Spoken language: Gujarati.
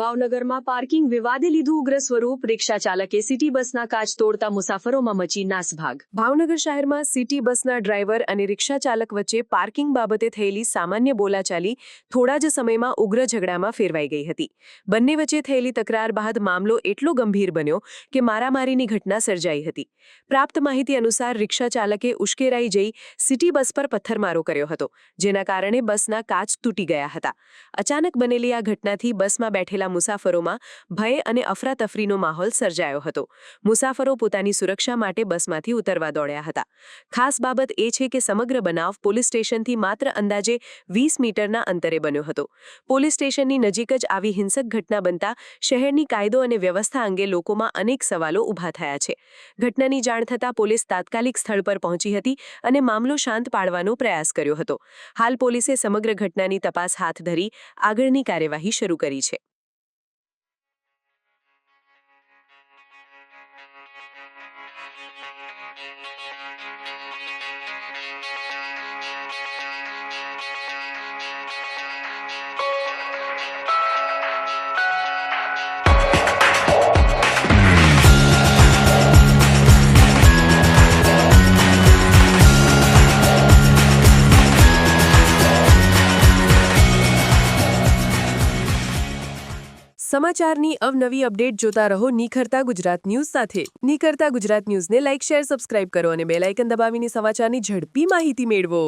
ભાવનગરમાં પાર્કિંગ વિવાદે લીધું ઉગ્ર સ્વરૂપ, રિક્ષા ચાલકે સિટી બસના કાચ તોડતા મુસાફરોમાં મચી નાસભાગ। ભાવનગર શહેરમાં સિટી બસના ડ્રાઈવર અને રિક્ષા ચાલક વચ્ચે પાર્કિંગ બાબતે થયેલી સામાન્ય બોલાચાલી થોડા જ સમયમાં ઉગ્ર ઝઘડામાં ફેરવાઈ ગઈ હતી। બંને વચ્ચે થયેલી તકરાર બાદ મામલો એટલો ગંભીર બન્યો કે મારામારીની ઘટના સર્જાઈ હતી। પ્રાપ્ત માહિતી અનુસાર રિક્ષા ચાલકે ઉશ્કેરાઈ જઈ સિટી બસ પર પથ્થરમારો કર્યો હતો, જેના કારણે બસના કાચ તૂટી ગયા હતા। અચાનક બનેલી આ ઘટનાથી બસમાં બેઠેલા મુસાફરોમાં ભય અને અફરાતફરીનો માહોલ સર્જાયો હતો। મુસાફરો પોતાની સુરક્ષા માટે બસમાંથી ઉતરવા દોડ્યા હતા। ખાસ બાબત એ છે કે સમગ્ર બનાવ પોલીસ સ્ટેશનથી માત્ર અંદાજે 20 મીટરના અંતરે બન્યો હતો। પોલીસ સ્ટેશનની નજીક જ આવી હિંસક ઘટના બનતા શહેરની કાયદો અને વ્યવસ્થા અંગે લોકોમાં અનેક સવાલો ઊભા થયા છે। ઘટનાની જાણ થતાં પોલીસ તાત્કાલિક સ્થળ પર પહોંચી હતી અને મામલો શાંત પાડવાનો પ્રયાસ કર્યો હતો। હાલ પોલીસે સમગ્ર ઘટનાની તપાસ હાથ ધરી આગળની કાર્યવાહી શરૂ કરી છે। સમાચારની અવનવી અપડેટ જોતા રહો નિખરતા ગુજરાત ન્યૂઝ સાથે। નિખરતા ગુજરાત ન્યૂઝને લાઇક, શેર, સબસ્ક્રાઇબ કરો અને બેલ આઇકન દબાવીને સમાચારની ઝડપી માહિતી મેળવો।